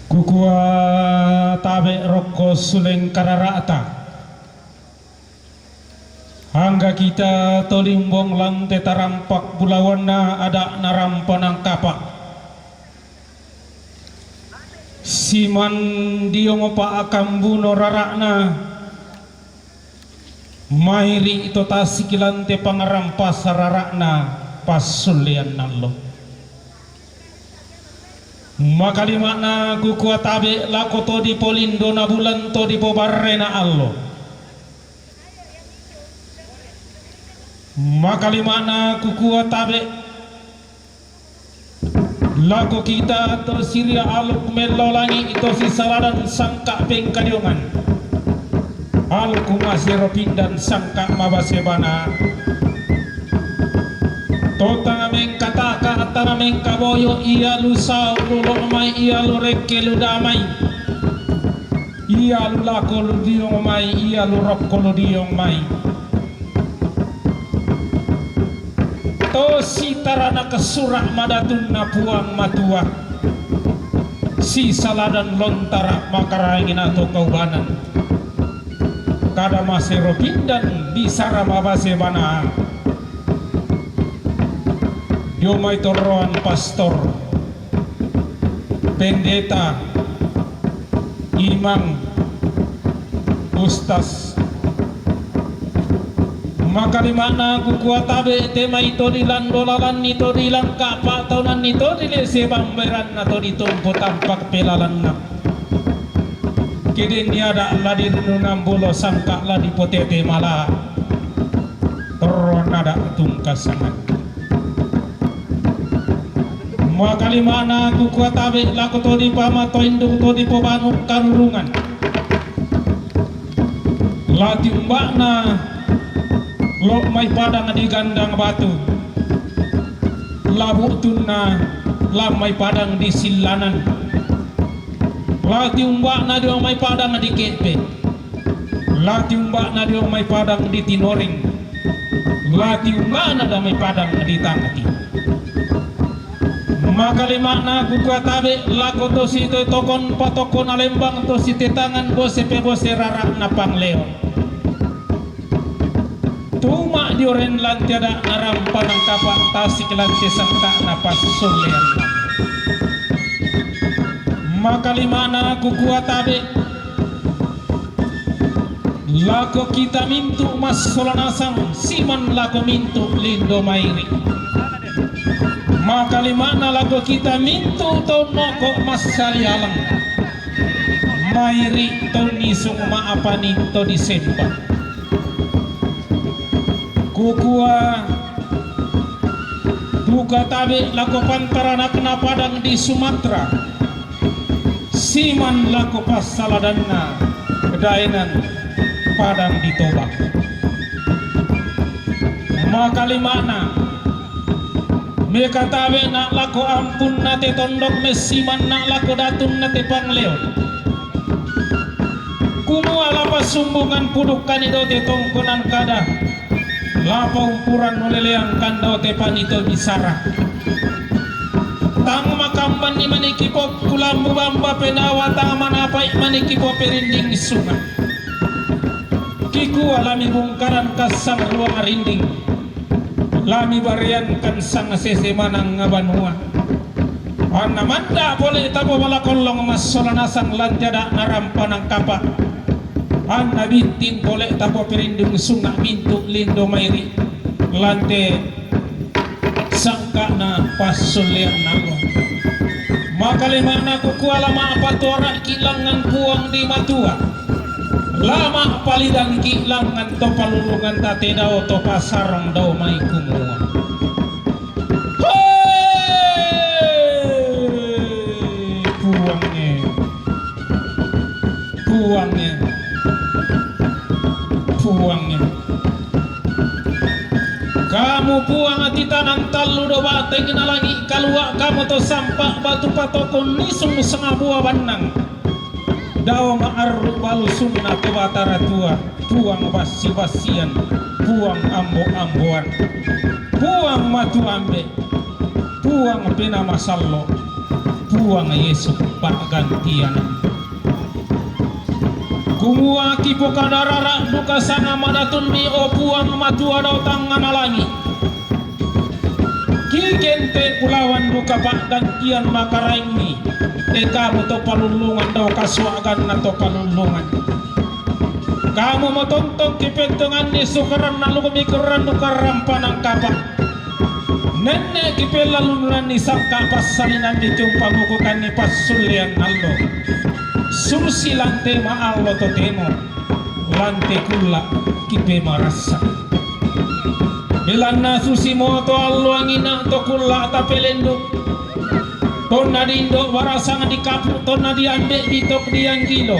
Kukua tabe rokko suleng kararata hangga kita tolimbong lante tarampak bulawana ada narampanang kapak siman diongopa akam buno rarakna mairi ito tasikilante pangarampas rarakna pasulian nallo makalimana kukua tabe lako to di polindo na bulan to di pobarre na allo makalimana kukua tabe lako kita to siria aluk melolangi ito si saladan sangka pengkadiongan aluk masiro pindan sangka mabasebana Totang ameng kataka atara ameng kaboyo iya lusa lulo mai iya lu reke lu damai iya lu lako lu diong mai iya lu rokko lu diong mai to si tarana kesurak madatun na puang matua si saladan lontara makarangin atau kaubanan kada masero pindan di sarama basebana Yomay toroan pastor, pendeta, imam, ustaz. Makalimana kukua tabe tema ito dilan dolalan ito dilan kapa taunan ito dilese bamberan atau ditumpu tampak pelalan na. Kini niada ladi nunam bolo sangka ladi potete malah toroan ada tungkasangan. Makalimana kukua tabe lako to di pama to induk to di pobanu karurungan lati umbakna lo mai padang di gandang batu labu tunna lamai padang di silanan lati umbakna di mai padang di kepe lati umbakna di mai padang di tinoring lati umbakna di mai padang di tangati makalimana kukua tabe lako to si to tokon patokon alembang to si tetangan bose pe bose rarak na pangleo tuma dioren lan tiada narampan ang kapak tasik lan sangka na pasulian makalimana kukua tabe lako kita mintu mas solanasang siman lako mintu lindo mairi makalimana lago kita mintu to noko mas salialang mairi to nisung maapani to disemba kukua duka tabe lago pantaranak na padang di Sumatera siman lago pasaladanna kedainan padang di Toba makalimana mereka tabe nak lako ampun nate tondok mesiman nak lako datun nate pangleon kumu alapa sumbungan pudukan itu te tongkonan kada lapa ukuran noleleang kanda te panito bisara tang makamban ni manikipo kulambu bamba penawa taman apa manikipo perinding sungai kiku alami bungkaran kasang ruang rinding lami barian kan sang sese manang ngabanua anna manda boleh tabo wala kolong mas solanasang lantiada narampanang kapa anna bintin boleh tabo perindung sunga mintu lindo mairi lante sangka na pasulian nalo makalimana kukua lama apa tora kilangan puang di matua lama palidang kilangan to palulungan tate daw to pasarong daw may kumuha puangnya kamu puang ati tanang talu do bateng nalangi kalua kamu to sampak batu patokon nisung sanga buah banang daw maaru balu sunna ke batara tua buang basi-basian buang puang Yesus paggantian. Kumua kipo kadarara duka sana madatun mi o puang matua daw tangan alangi. Kikente kulawan duka paggantian makaraing mi. Kamu to palulungan daw kaswagan na to palulungan. Kamu mo tontong kipentungan ni sukaran na lumikuran nukarampa ng kapa. Nene kipelalunan ni sangka pasalinan di jumpa mukukan ni pasulian allo. Susi lante maallo to temo. Lante kula kipe marasa. Bilan na susi mo to allo ang ina to kula tapelendo. Tonna dindo warasang di kapu tonna diambil di tok diang kilo.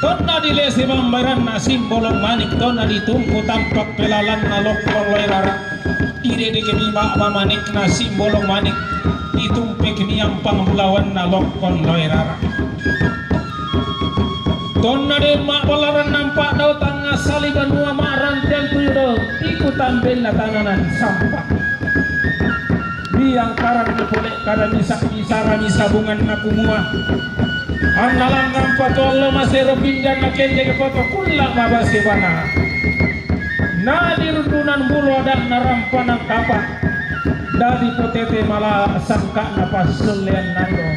Tonna di lesi mambaran na simbolong manik tonna ditungku tampak pelalan na lokol loirara. Ire di kemi manik na simbolong manik ditumpe kemi yang panghulawan na lokol loirara. Tonna di balaran nampak daw tanga saliban wa marantian tuyo daw ikutan ben na tananan sampah. Yang karang ni boleh karang ni sabungan na kumua. Ang nalangang patolo masero pindan na kende ke foto kulla mabase wana. Na dirundunan bulu ada narampa ng kapa. Dadi potete mala sangka na pasulian nando.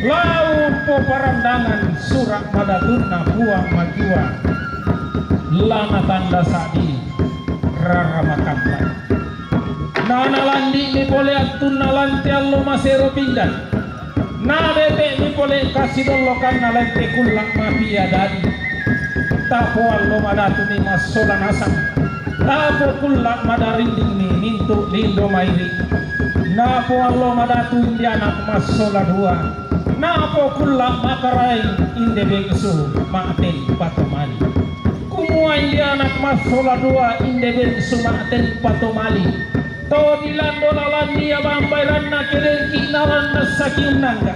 Lau po parandangan surak madatun na buang majua. Lana tanda sadi rara makampan. Na nalandi ni pole atun nalanti allo masero pindan. Na bete ni pole kasih dolokan nalanti kulak mafia dadi. Tapo allo madatu ni masola nasang. Tapo kulak madarinding ni mintu lindo mairi. Napo allo madatu indi anak masola dua. Napo kulak makarai inde bengsu maaten patomali. Kumua indi anak masola dua inde bengsu maaten patomali. To dilando lalan dia bambairan na kerengki nalan na saking nangga.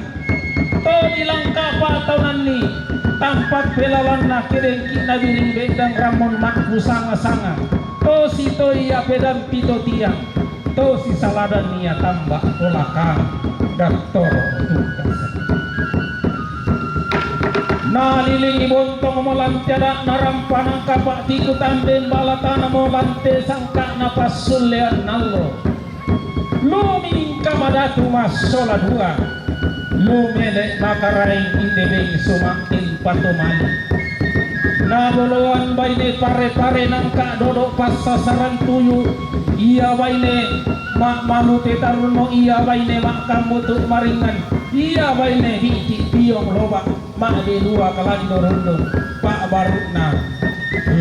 To dilangka pataunan ni tampak pelawan na kerengki na biring bedang ramon mak busanga-sanga. To si to iya pedang pito tiang. To si saladan niya tambak tolakang daktor tugas. Nalilingi bontong molantiada narampanang kapak tikutan den balatana molante sangka napasulian nallo. Luming kamadatu masola dua. Lumele makaraing indebeng sumakin patomani. Naboloan baine pare-pare nangka dodok pas sasaran tuyu. Iya baine mak malute taruno iya baine mak kambutuk maringan. Iya baine hiti piong loba. Mak de dua kalando rondo pak barutna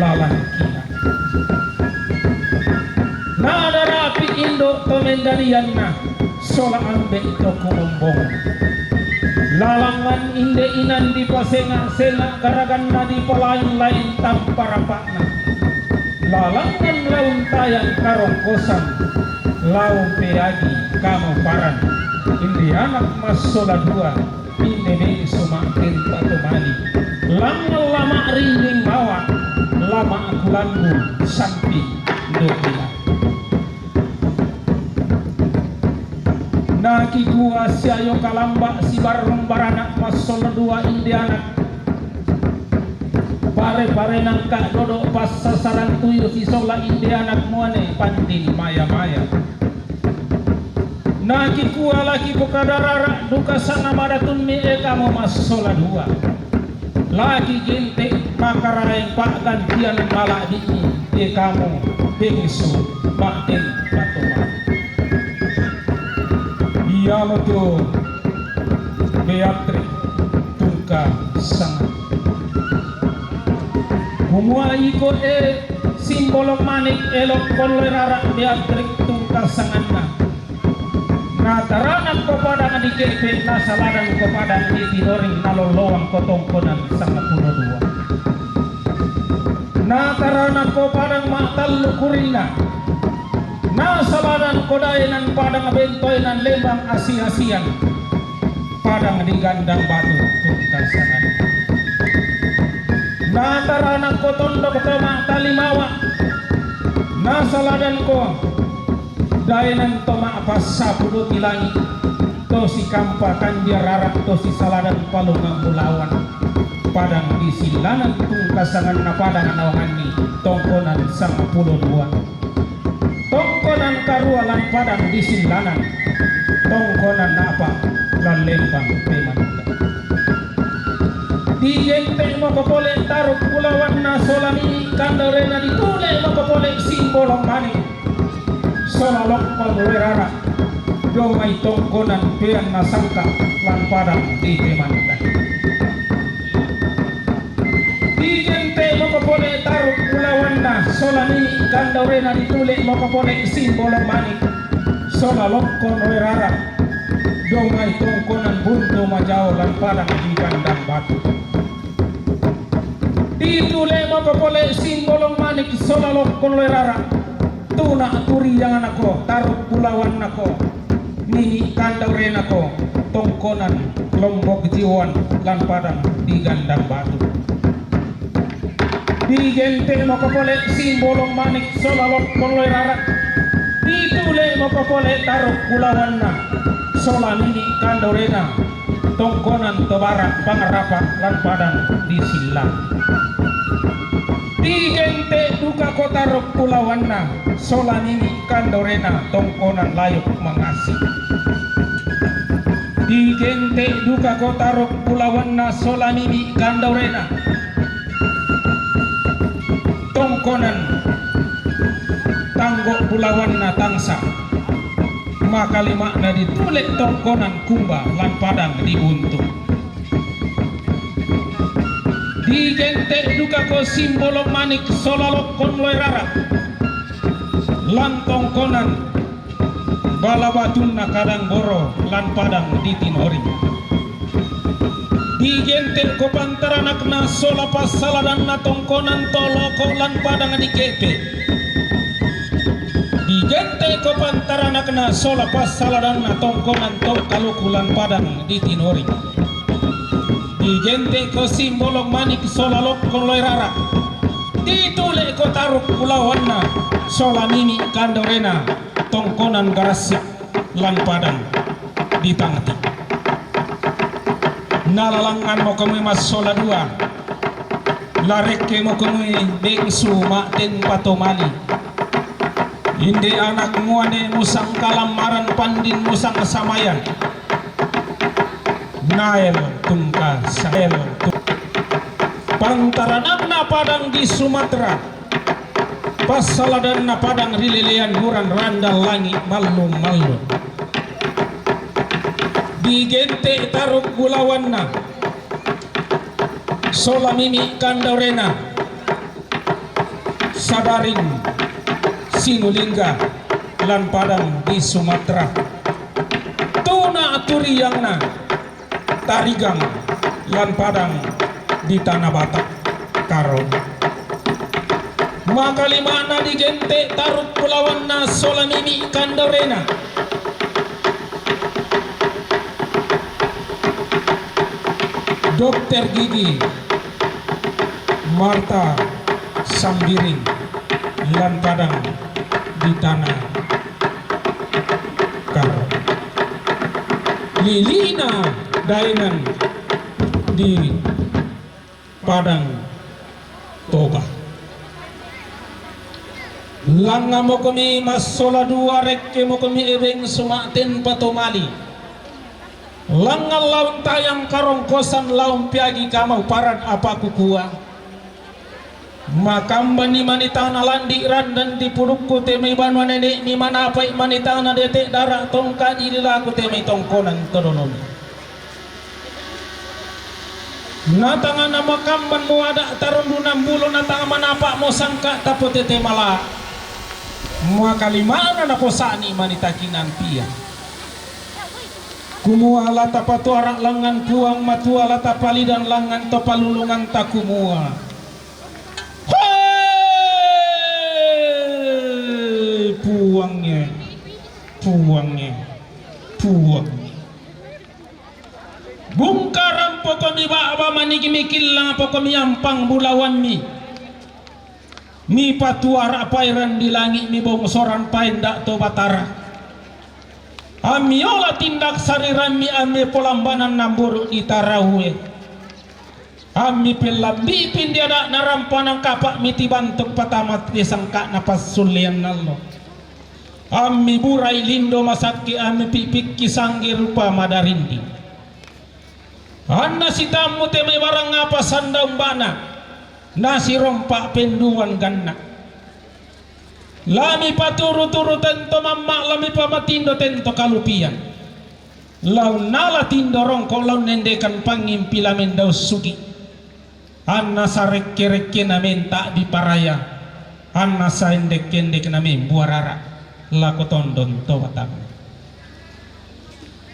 lalan kina. Nada rapi indo komendarian na sola ambek to kumombong. Lalangan inde inan di pasengak-sengak garaganna di palain-lain tanpa rapakna. Lalangan laun tayang karong kosan laun peagi kamu paran. Indi anak mas sola dua. Inde sumakin patomani. Lama rinding bawa. Lama akulangu sampi dokila. Naki gua siayo kalamba si barong baranak masola dua inde anak. Pare-pare nangka dodok pas sasaran tuyo si sola inde anak muane panding maya-maya. Naki kuala laki kadarara duka sana madatun mi kamu masola dua. Laki gente makaraing pak gantian malak di kamu bengsu batin patoma. Iya lo Beatrix tungka sangat. Kumua iko simbolong manik elok kolerara Beatrix tungka sangatna. Nataranan kepada adike na saladan kepada itidoring nalolowang kotongkonan sangat puno dua. Nataranan kepada matal lukurina. Na saladan kodainan padang bentoinan lembang asi-asian. Padang di gandang batu tungkal sangat. Nataranan kotondo ketoma talimawa. Na saladan ko dainan toma apa sapudo tilangi to tosi kampa kan dia rarak tosi saladan palungang bulawan padang di silanan tungkasangan na padang nawangan ni tongkonan sang 12 tongkonan karualan padang di silanan tongkonan apa lalembang teman di gente mo kapole taruk pulawan na solani kandarena ditule mo kapole simbolong mani solalok palwerara domay tongkonan piang nasangka lan padang di temankan di gente mo kapole taruk pulawan na solani kandarena ditule mo kapole simbolong mani solalok palwerara domay tongkonan buntu majao lan padang di kandang batu ditule mo kapole simbolong manik solalok kolorara tuna aturi jangan ako taruk pulawan nako nini kandauren ako tongkonan lombok jiwan lan padang di gandang batu di gente mo kapole simbolong manik solalok kolorara ditule mo kapole taruk pulawan na sola nini kandaurena tongkonan tebarak pangarapak lan padang di silang di gente duka kota rok pulawan na sola nini kandorena tongkonan layuk mengasih di gente duka kota rok pulawan na sola nini kandorena tongkonan tanggok pulawan na tangsa maka lima na ditulek tongkonan kumba lan padang dibuntu di gente duka ko simbolong manik solalok konloirara lan tongkonan balabatun na kadang goro lan padang di tinori di gente ko pantaranak na solapas saladan na tongkonan toloko lan padang di kepe di gente ko pantaranak na solapas saladan na tongkonan kalukulan padang di tinori di gente ko simbolong manik solalok konloirara ditule ko taruk pulawan na sola nini kandorena tongkonan garasik lan padang di tangati nalalangan mo kami mas sola dua lareke mo kami bengsu maten patomali hindi anak muane musang kalamaran pandin musang samayan nael tungka sael pantaranan na padang di Sumatera pasaladan na padang rililian muran randal langi malum malum di gente taruk gulawan na sola mimi kandorena sabaring sinulingga lan padang di Sumatera tuna aturiang na tarigang lan padang di tanah Batak karo maka lima na di gente taruk pulawan na sola mimi kandorena dokter gigi Marta Sambiring lan padang di tanah karo Lilina Dainan di padang Toba langa mo kami mas sola dua rekke mo kami ebeng sumaten patomali langa laun tayang karong kosan laun piagi kamau parad apa kukua makamba ni manitana landi dan di purukku temai banwa nenek ni mana apa manitana detek darak tongkan ililah aku temai tongkonan todonomi natangan nama kamban mo ada tarun 6 bulan natangan manapa mo sangka tapote temala mua kalimana na posani manitakinan pia kumua lata patuara langan kuang matua lata palidan langan topalulungan takumua hei puangnya bungkaran pokomi ba manigi mikil lang pokomi ampang bulawan mi patuara pairan di langit mi bongsoran paindak to batara Ami ola tindak sarirami ami polambanan namburu di tarawe. Ami pelambi pindiada narampanang kapak miti bantuk patamat disangka napas sulian nallo. Ami burai lindo masaki ami pipik kisanggi rupa madarindi. Anna si tamu teme barang apa sandang bana nasi rompak penduan ganna. Lami paturu-turu tento mamma lami pamatindo tento kalupian. Lau nala tindo rongko lau nendekan pangimpilamen daus sugi. Anna sarek-kerek namen tak diparaya. Anna saendek-kendek namen buarara. Lako tondon towatam.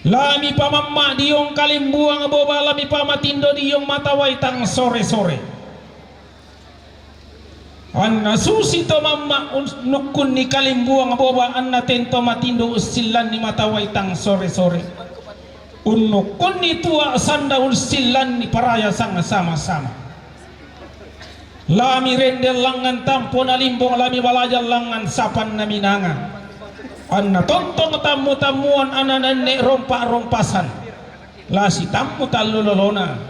Lami pamamma diong kalimbuang boba lami pamatindo diong matawai tang sore-sore. Anna susi to mamma nukun ni kalimbuang boba anna tento matindo usilan ni matawai tang sore-sore. Unukun ni tua sanda usilan ni paraya sama-sama. Lami rendel langan tampon alimbong lami balajal langan sapan na minanga. Anna tontong tamu-tamuan anna nenek rompak-rompasan. Lasi tamu talulolona.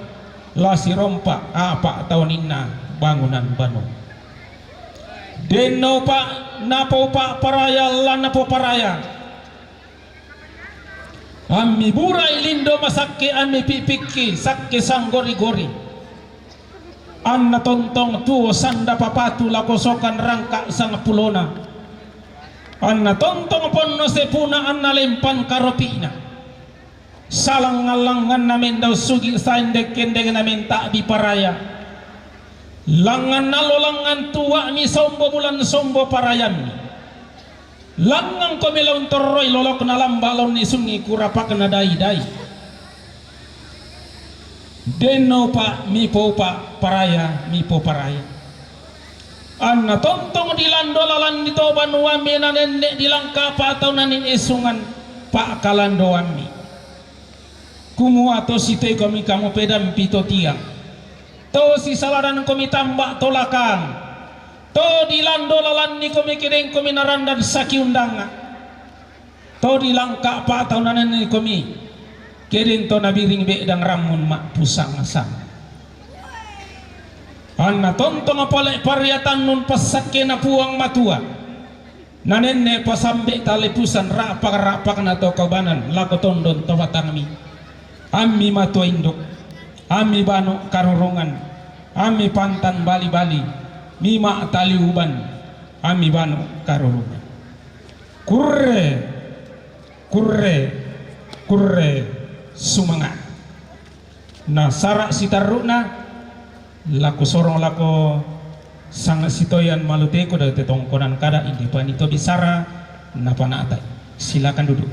Lasi rompak apa tahuninna bangunan banu. Deno pak napo pak paraya lan napo paraya. Ami burai lindo masake ami pipiki sakke sanggori-gori. Anna tontong tuo sanda papatu lakosokan rangka sang pulona. Anna tontong ponno sepuna anna lempan karopina. Salang ngalangan namen daw sugi saindek kendek namen tak diparaya. Langan nalo langan tua mi sombo bulan sombo parayami. Langang komilaun torroy lolok na lambalon ni sungi kurapak na dai-dai. Deno pa mi po pa paraya mi po paraya. Anna tontong dilandolalan dito banuami na nenek dilangka pa atau nanin esungan pa kalandoami. Kumuha to si te kami kamu pedam pito tiang. To si salaran kami tambak tolakan. To dilandolalan ni kami kideng kami narandan saki undanga. To dilangka pa atau nanin kami kideng to nabiring bedang ramun mak pusang asam. Anna tontong apalek pariatan nun pasake na puang matua. Nanenne pasambe talepusan rapak-rapak na to kabanan lako tondon to batangmi. Ami matua induk. Ami bano karurungan. Ami pantan bali-bali. Mima tali uban. Ami bano karurungan. Kurre sumangat. Nah sarak sitaruna laku sorong lako sang sitoyan maluteko dari tetongkonan kada indi panito bisara napa natai. Silakan duduk.